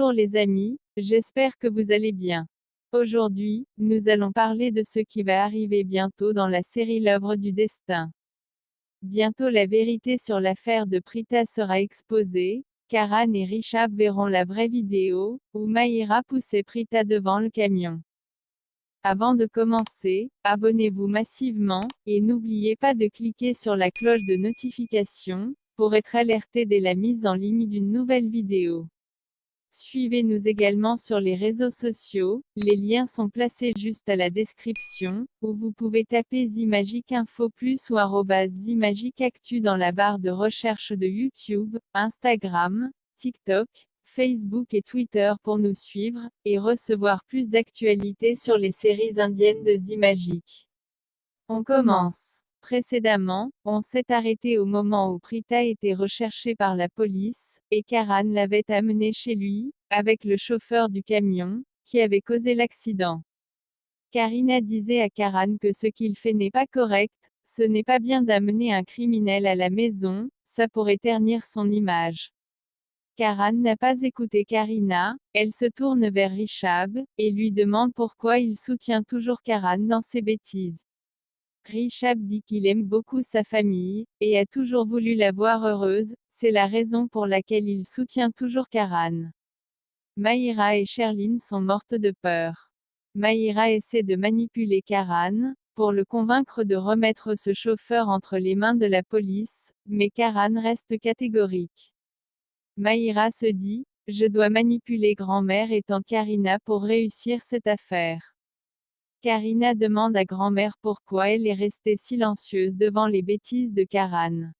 Bonjour les amis, j'espère que vous allez bien. Aujourd'hui, nous allons parler de ce qui va arriver bientôt dans la série L'œuvre du destin. Bientôt la vérité sur l'affaire de Prita sera exposée, Karan et Rishab verront la vraie vidéo, où Mahira poussait Prita devant le camion. Avant de commencer, abonnez-vous massivement, et n'oubliez pas de cliquer sur la cloche de notification, pour être alerté dès la mise en ligne d'une nouvelle vidéo. Suivez-nous également sur les réseaux sociaux, les liens sont placés juste à la description, où vous pouvez taper Zimagique Info Plus ou @Zimagique Actu dans la barre de recherche de YouTube, Instagram, TikTok, Facebook et Twitter pour nous suivre, et recevoir plus d'actualités sur les séries indiennes de Zimagique. On commence. Précédemment, on s'est arrêté au moment où Prita était recherchée par la police, et Karan l'avait amenée chez lui, avec le chauffeur du camion, qui avait causé l'accident. Karina disait à Karan que ce qu'il fait n'est pas correct, ce n'est pas bien d'amener un criminel à la maison, ça pourrait ternir son image. Karan n'a pas écouté Karina, elle se tourne vers Rishab, et lui demande pourquoi il soutient toujours Karan dans ses bêtises. Rishab dit qu'il aime beaucoup sa famille, et a toujours voulu la voir heureuse, c'est la raison pour laquelle il soutient toujours Karan. Mahira et Sherline sont mortes de peur. Mahira essaie de manipuler Karan, pour le convaincre de remettre ce chauffeur entre les mains de la police, mais Karan reste catégorique. Mahira se dit, je dois manipuler grand-mère étant Karina pour réussir cette affaire. Karina demande à grand-mère pourquoi elle est restée silencieuse devant les bêtises de Karan.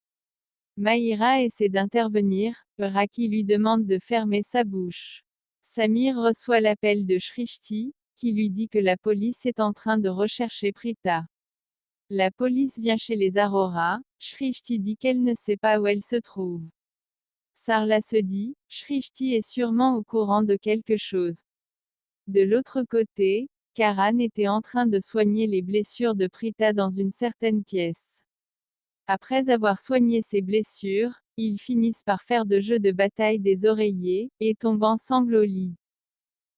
Mahira essaie d'intervenir, Raki lui demande de fermer sa bouche. Samir reçoit l'appel de Shrishti, qui lui dit que la police est en train de rechercher Prita. La police vient chez les Arora, Shrishti dit qu'elle ne sait pas où elle se trouve. Sarla se dit, Shrishti est sûrement au courant de quelque chose. De l'autre côté, Karan était en train de soigner les blessures de Prita dans une certaine pièce. Après avoir soigné ses blessures, ils finissent par faire de jeux de bataille des oreillers, et tombent ensemble au lit.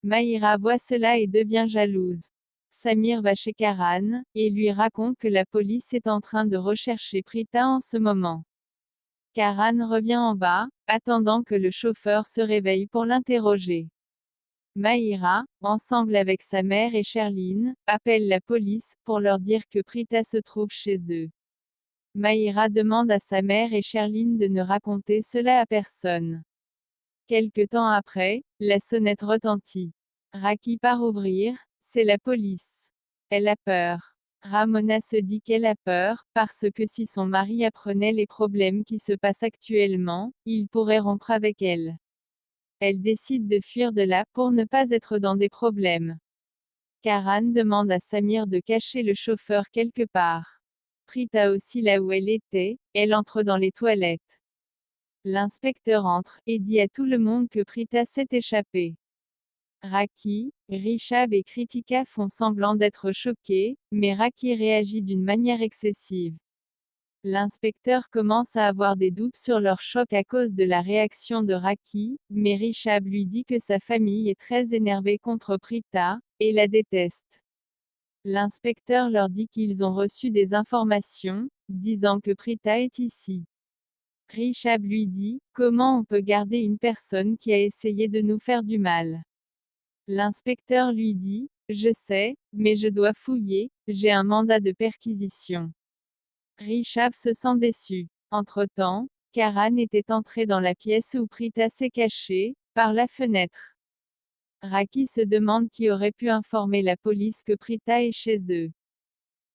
Mahira voit cela et devient jalouse. Samir va chez Karan, et lui raconte que la police est en train de rechercher Prita en ce moment. Karan revient en bas, attendant que le chauffeur se réveille pour l'interroger. Mahira, ensemble avec sa mère et Sherline, appelle la police, pour leur dire que Prita se trouve chez eux. Mahira demande à sa mère et Sherline de ne raconter cela à personne. Quelque temps après, la sonnette retentit. Raki part ouvrir, c'est la police. Elle a peur. Ramona se dit qu'elle a peur, parce que si son mari apprenait les problèmes qui se passent actuellement, il pourrait rompre avec elle. Elle décide de fuir de là, pour ne pas être dans des problèmes. Karan demande à Samir de cacher le chauffeur quelque part. Prita aussi là où elle était, elle entre dans les toilettes. L'inspecteur entre, et dit à tout le monde que Prita s'est échappée. Raki, Rishab et Kritika font semblant d'être choqués, mais Raki réagit d'une manière excessive. L'inspecteur commence à avoir des doutes sur leur choc à cause de la réaction de Raki, mais Rishab lui dit que sa famille est très énervée contre Prita, et la déteste. L'inspecteur leur dit qu'ils ont reçu des informations, disant que Prita est ici. Rishab lui dit, comment on peut garder une personne qui a essayé de nous faire du mal? L'inspecteur lui dit, je sais, mais je dois fouiller, j'ai un mandat de perquisition. Rishab se sent déçu. Entre-temps, Karan était entré dans la pièce où Prita s'est cachée, par la fenêtre. Raki se demande qui aurait pu informer la police que Prita est chez eux.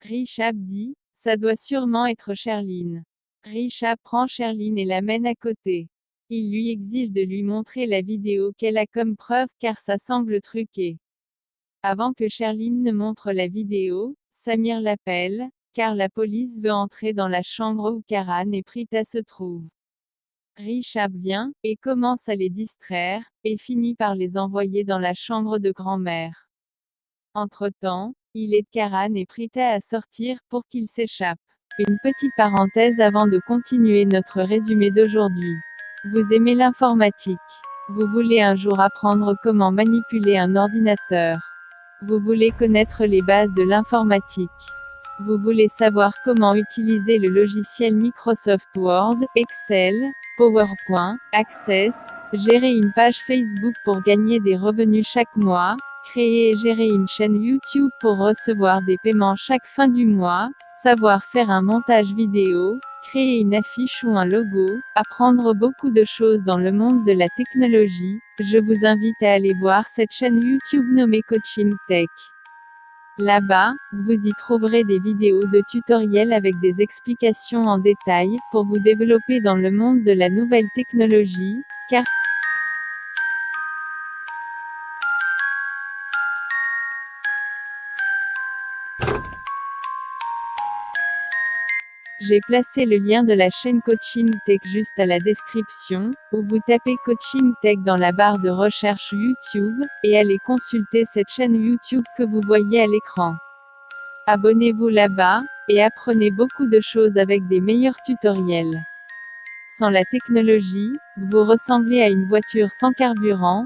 Rishab dit, ça doit sûrement être Sherline. Rishab prend Sherline et l'amène à côté. Il lui exige de lui montrer la vidéo qu'elle a comme preuve car ça semble truqué. Avant que Sherline ne montre la vidéo, Samir l'appelle, car la police veut entrer dans la chambre où Karan et Prita se trouvent. Rishab vient, et commence à les distraire, et finit par les envoyer dans la chambre de grand-mère. Entre-temps, il aide Karan et Prita à sortir, pour qu'ils s'échappent. Une petite parenthèse avant de continuer notre résumé d'aujourd'hui. Vous aimez l'informatique? Vous voulez un jour apprendre comment manipuler un ordinateur. Vous voulez connaître les bases de l'informatique. Vous voulez savoir comment utiliser le logiciel Microsoft Word, Excel, PowerPoint, Access, gérer une page Facebook pour gagner des revenus chaque mois, créer et gérer une chaîne YouTube pour recevoir des paiements chaque fin du mois, savoir faire un montage vidéo, créer une affiche ou un logo, apprendre beaucoup de choses dans le monde de la technologie. Je vous invite à aller voir cette chaîne YouTube nommée Coaching Tech. Là-bas, vous y trouverez des vidéos de tutoriels avec des explications en détail, pour vous développer dans le monde de la nouvelle technologie, car j'ai placé le lien de la chaîne Coaching Tech juste à la description, ou vous tapez Coaching Tech dans la barre de recherche YouTube, et allez consulter cette chaîne YouTube que vous voyez à l'écran. Abonnez-vous là-bas, et apprenez beaucoup de choses avec des meilleurs tutoriels. Sans la technologie, vous ressemblez à une voiture sans carburant,